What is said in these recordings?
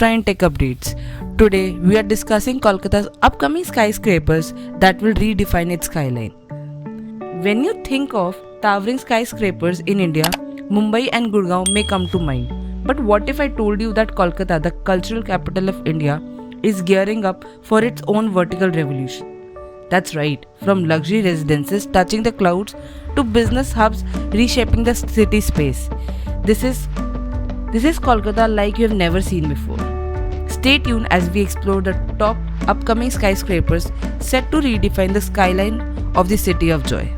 Infra and Tech Updates. Today, we are discussing Kolkata's upcoming skyscrapers that will redefine its skyline. When you think of towering skyscrapers in India, Mumbai and Gurgaon may come to mind. But what if I told you that Kolkata, the cultural capital of India, is gearing up for its own vertical revolution? That's right, from luxury residences touching the clouds to business hubs reshaping the city space. This is Kolkata like you have never seen before. Stay tuned as we explore the top upcoming skyscrapers set to redefine the skyline of the City of Joy.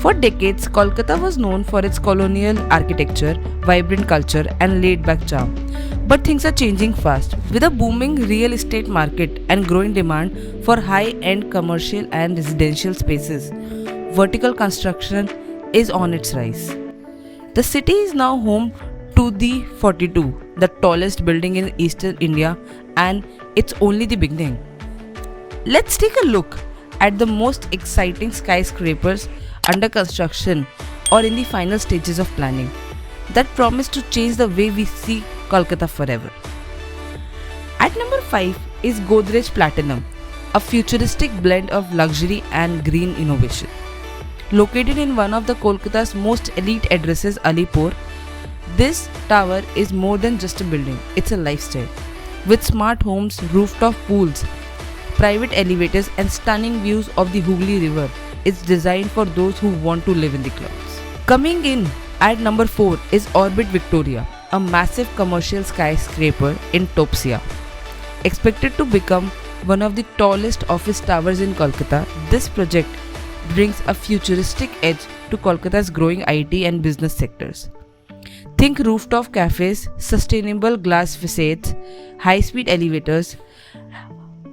For decades, Kolkata was known for its colonial architecture, vibrant culture, and laid-back charm. But things are changing fast. With a booming real estate market and growing demand for high-end commercial and residential spaces, vertical construction is on its rise. The city is now home to the 42, the tallest building in eastern India, and it's only the beginning. Let's take a look at the most exciting skyscrapers under construction or in the final stages of planning that promise to change the way we see Kolkata forever. At number 5 is Godrej Platinum, a futuristic blend of luxury and green innovation. Located in one of the Kolkata's most elite addresses, Alipur, this tower is more than just a building, it's a lifestyle. With smart homes, rooftop pools, private elevators and stunning views of the Hooghly River, it's designed for those who want to live in the clouds. Coming in at number 4 is Orbit Victoria, a massive commercial skyscraper in Topsia. Expected to become one of the tallest office towers in Kolkata, this project brings a futuristic edge to Kolkata's growing IT and business sectors. Think rooftop cafes, sustainable glass facades, high-speed elevators.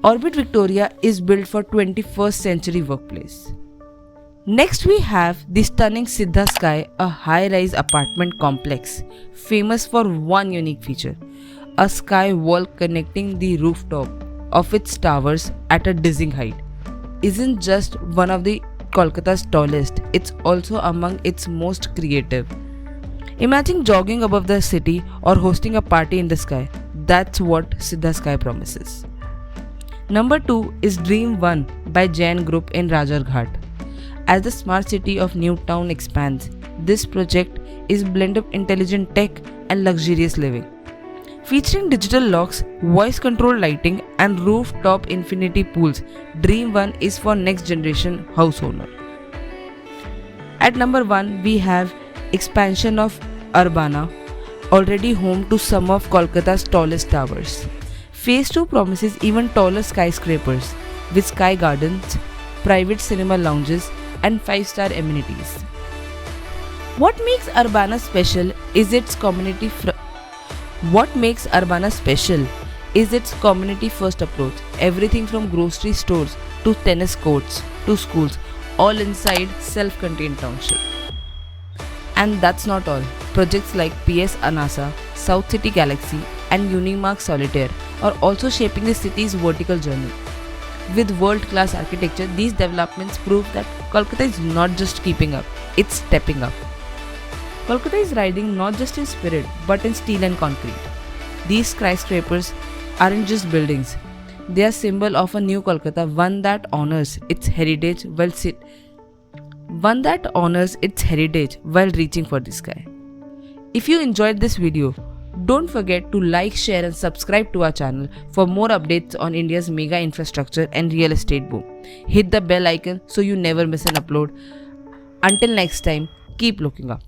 Orbit Victoria is built for 21st century workplace. Next we have the stunning Siddha Sky, a high-rise apartment complex famous for one unique feature, a sky wall connecting the rooftop of its towers at a dizzying height. Isn't just one of the Kolkata's tallest, it's also among its most creative. Imagine jogging above the city or hosting a party in the sky. That's what Siddha Sky promises. Number 2 is Dream 1 by Jain Group in Rajarghat. As the smart city of New Town expands, this project is a blend of intelligent tech and luxurious living. Featuring digital locks, voice-controlled lighting and rooftop infinity pools, Dream 1 is for next generation house owner. At number 1 we have expansion of Urbana, already home to some of Kolkata's tallest towers. Phase 2 promises even taller skyscrapers with sky gardens, private cinema lounges and 5-star amenities. What makes Urbana special is its community first approach. Everything from grocery stores to tennis courts to schools, all inside self-contained township. And that's not all. Projects like PS Anasa, South City Galaxy and Unimark Solitaire are also shaping the city's vertical journey. With world-class architecture, these developments prove that Kolkata is not just keeping up, it's stepping up. Kolkata is riding not just in spirit but in steel and concrete. These skyscrapers aren't just buildings, they are symbol of a new Kolkata, one that honors its heritage while reaching for the sky. If you enjoyed this video, don't forget to like, share and subscribe to our channel for more updates on India's mega infrastructure and real estate boom. Hit the bell icon so you never miss an upload. Until next time, keep looking up.